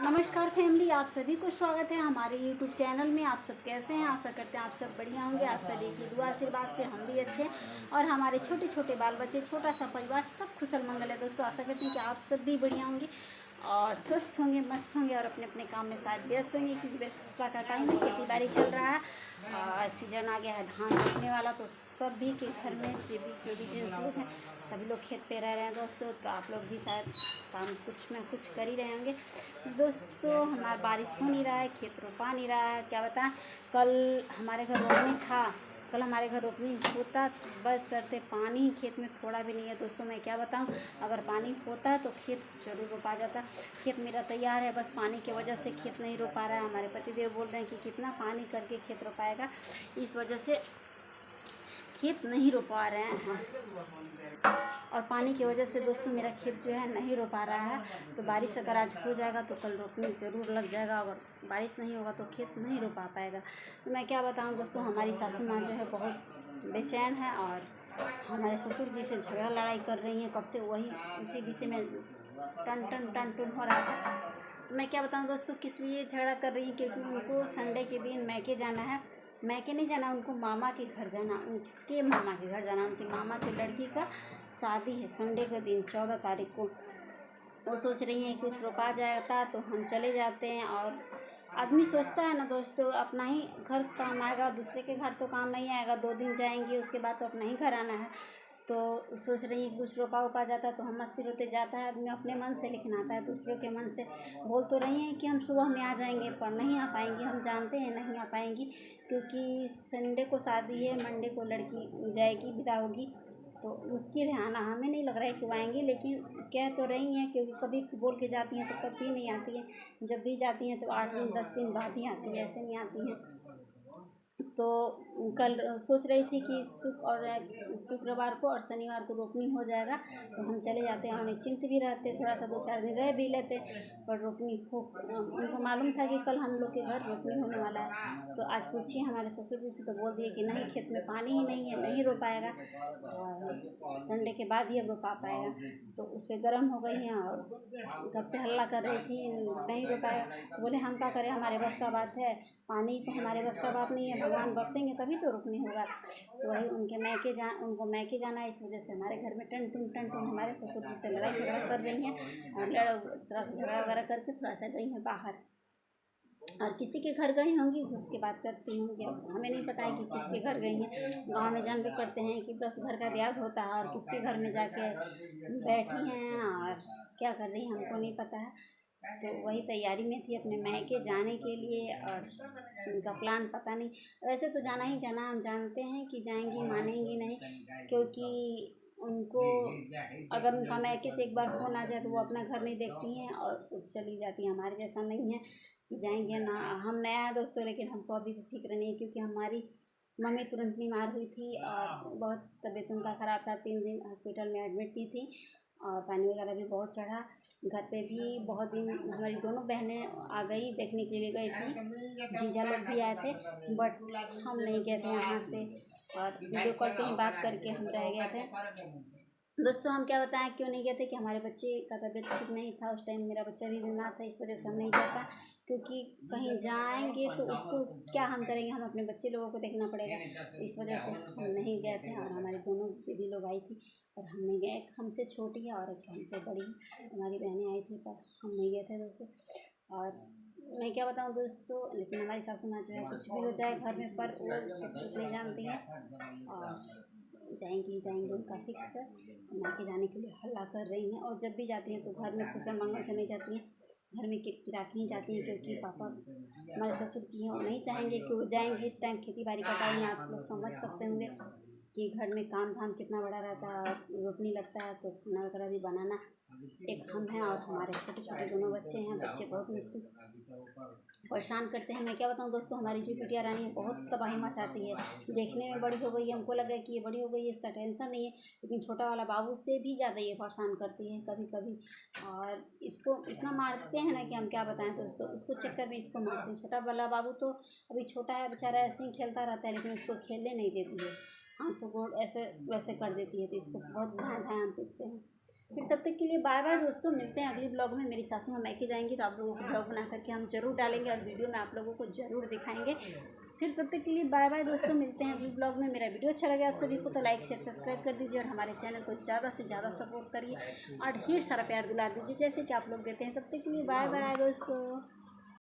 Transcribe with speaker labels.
Speaker 1: नमस्कार फैमिली, आप सभी को स्वागत है हमारे यूट्यूब चैनल में। आप सब कैसे हैं? आशा करते हैं आप सब बढ़िया होंगे। आप सभी की दुआ आशीर्वाद से हम भी अच्छे हैं और हमारे छोटे छोटे बाल बच्चे, छोटा सा परिवार सब कुशल मंगल है। दोस्तों, आशा करते हैं कि आप सब भी बढ़िया होंगे और स्वस्थ होंगे, मस्त होंगे और अपने अपने काम में शायद व्यस्त होंगे, क्योंकि व्यस्तता का टाइम है, खेती बाड़ी चल रहा है और सीजन आ गया है धान रोपने वाला। तो सभी के घर में जो भी जेंट्स लोग हैं सभी लोग खेत पे रह रहे हैं दोस्तों। तो आप लोग भी शायद काम कुछ ना कुछ कर ही रहे होंगे दोस्तों। हमारा बारिश हो नहीं रहा है, खेत रोपा नहीं रहा है। क्या बताएं, कल हमारे घर रोपनी था, कल हमारे घर रोपनी होता, बस शर्ते पानी खेत में थोड़ा भी नहीं है दोस्तों। मैं क्या बताऊं, अगर पानी होता तो खेत जरूर रोपा जाता। खेत मेरा तैयार है, बस पानी की वजह से खेत नहीं रोपा रहा है। हमारे पतिदेव बोल रहे हैं कि कितना पानी करके खेत रोपाएगा, इस वजह से खेत नहीं रोपा रहे हैं। और पानी की वजह से दोस्तों मेरा खेत जो है नहीं रोपा रहा है। तो बारिश अगर आज हो जाएगा तो कल रोपनी ज़रूर लग जाएगा, अगर बारिश नहीं होगा तो खेत नहीं रोपा पाएगा। तो मैं क्या बताऊं दोस्तों, हमारी सासू माँ जो है बहुत बेचैन है और हमारे ससुर जी से झगड़ा लड़ाई कर रही हैं कब से, वही इसी विषय में टन टन टन टन हो रहा था। तो मैं क्या बताऊं दोस्तों, किस लिए झगड़ा कर रही है, क्योंकि उनको संडे के दिन मैके जाना है। मैके नहीं जाना, उनको मामा के घर जाना, उनके मामा के घर जाना। उनकी मामा की लड़की का शादी है संडे के दिन 14 तारीख को। वो सोच रही हैं कि कुछ रोपा जाता तो हम चले जाते हैं। और आदमी सोचता है ना दोस्तों, अपना ही घर काम आएगा, दूसरे के घर तो काम नहीं आएगा। 2 दिन जाएंगे उसके बाद तो अपना ही घर आना है। तो सोच रही है कुछ रोपा उपा जाता तो हम मस्ती रोते। जाता है आदमी अपने मन से, लेकिन आता है दूसरों के मन से। बोल तो रही हैं कि हम सुबह में आ जाएंगे, पर नहीं आ पाएंगी, हम जानते हैं नहीं आ पाएंगी, क्योंकि संडे को शादी है, मंडे को लड़की जाएगी, विदा होगी। तो मुश्किल है आना, हमें नहीं लग रहा है कि वो आएंगी, लेकिन कह तो रही हैं, क्योंकि कभी बोल के जाती हैं तो कभी नहीं आती हैं। जब भी जाती हैं तो 8 दिन 10 दिन बाद ही आती हैं, ऐसे नहीं आती हैं। तो कल सोच रही थी कि शुक्रवार को और शनिवार को रोपनी हो जाएगा तो हम चले जाते हैं और निश्चिंत भी रहते, थोड़ा सा 2-4 दिन रह भी लेते। पर रोपनी हो, उनको मालूम था कि कल हम लोग के घर रोपनी होने वाला है। तो आज पूछिए हमारे ससुर जी से, तो बोल दिए कि नहीं, खेत में पानी ही नहीं है, नहीं रो पाएगा और संडे के बाद ही अब रोपा पाएगा। तो उस पर गर्म हो गई हैं और कब से हल्ला कर रही थी नहीं रो पाएगा। तो बोले हम क्या करें, हमारे बस का बात है, पानी तो हमारे बस का बात नहीं है, भगवान बरसेंगे तभी तो रोपनी होगा। तो वही उनको मैके जाना है, इस वजह से हमारे घर में टन टन हमारे ससुर जी से लड़ाई झगड़ा कर रही हैं और थोड़ा सा झगड़ा वगैरह करके थोड़ा सा गई हैं बाहर और किसी के घर गई होंगी, उसके बात करती होंगी। अब हमें नहीं पता है कि किसके घर गई हैं। गांव में जानते करते हैं कि बस घर का रियाज होता है और किसके घर में जाके बैठी हैं और क्या कर रही हैं हमको नहीं पता है। तो वही तैयारी में थी अपने मैके जाने के लिए और उनका प्लान पता नहीं। वैसे तो जाना ही जाना, हम जानते हैं कि जाएंगी, मानेंगी नहीं, क्योंकि उनको अगर उनका मैके से एक बार फोन आ जाए तो वो अपना घर नहीं देखती हैं और चली जाती हैं। हमारे जैसा नहीं है कि जाएंगे ना। हम नया है दोस्तों, लेकिन हमको अभी भी फिक्र नहीं है, क्योंकि हमारी मम्मी तुरंत बीमार हुई थी और बहुत तबीयत उनका ख़राब था। 3 दिन हॉस्पिटल में एडमिट भी थी और पानी वगैरह भी बहुत चढ़ा। घर पे भी बहुत दिन हमारी दोनों बहनें आ गई, देखने के लिए गई थी, जीजा लोग भी आए थे, बट हम नहीं गए थे यहाँ से और वीडियो कॉल पे ही बात करके हम रह गए थे। दोस्तों हम क्या बताएं क्यों नहीं गए थे, कि हमारे बच्चे का तबीयत ठीक नहीं था उस टाइम, मेरा बच्चा भी बीमार था, इस वजह से हम नहीं जा पाए। क्योंकि कहीं जाएंगे तो उसको क्या हम करेंगे, हम अपने बच्चे लोगों को देखना पड़ेगा। तो इस वजह से हम नहीं गए थे और हमारी दोनों दीदी लोग आई थी और हम नहीं गए। एक हमसे छोटी है और एक हमसे बड़ी है, हमारी बहनें आई थी, पर हम नहीं गए थे दोस्तों। और मैं क्या बताऊँ दोस्तों, लेकिन हमारी सासू माँ जो है कुछ भी हो जाए घर में, पर वो सब कुछ नहीं जानती हैं और जाएंगी उनका फिक्स है। मायके जाने के लिए हल्ला कर रही हैं और जब भी जाती हैं तो घर में कुशल मंगल से नहीं जाती हैं, घर में किरा के ही जाती हैं, क्योंकि पापा हमारे ससुर जी हैं वो नहीं चाहेंगे कि वो जाएंगे। इस टाइम खेती बाड़ी का टाइम है, आप लोग समझ सकते होंगे कि घर में काम धाम कितना बड़ा रहता है, रोपनी लगता है तो खाना वगैरह भी बनाना। एक हम हैं और हमारे छोटे छोटे दोनों बच्चे हैं, बच्चे बहुत मुश्किल परेशान करते हैं। मैं क्या बताऊँ दोस्तों, हमारी जो बिटिया रानी है बहुत तबाही मचाती है। देखने में बड़ी हो गई है, हमको लग रहा है कि ये बड़ी हो गई है, इसका टेंशन नहीं है, लेकिन छोटा वाला बाबू से भी ज़्यादा ये परेशान करती है कभी कभी। और इसको इतना मारते हैं ना कि हम क्या बताएं दोस्तों, उसको चक्कर में इसको मारते हैं। छोटा वाला बाबू तो अभी छोटा है बेचारा, ऐसे ही खेलता रहता है, लेकिन उसको खेलने नहीं देती है, हाथ तो गोड़ ऐसे वैसे कर देती है, तो इसको बहुत ध्यान पीटते हैं। फिर तब तक के लिए बाय बाय दोस्तों, मिलते हैं अगली ब्लॉग में। मेरी सासू माँ मैके जाएंगी तो आप लोगों को ब्लॉग बना करके हम जरूर डालेंगे और वीडियो में आप लोगों को ज़रूर दिखाएंगे। फिर तब तक के लिए बाय बाय दोस्तों, मिलते हैं अगली ब्लॉग में। मेरा वीडियो अच्छा लगे आप सभी को तो लाइक शेयर सब्सक्राइब कर दीजिए और हमारे चैनल को ज़्यादा से ज़्यादा सपोर्ट करिए और ढेर सारा प्यार दिला दीजिए जैसे कि आप लोग देते हैं। तब तक के लिए बाय बाय दोस्तों।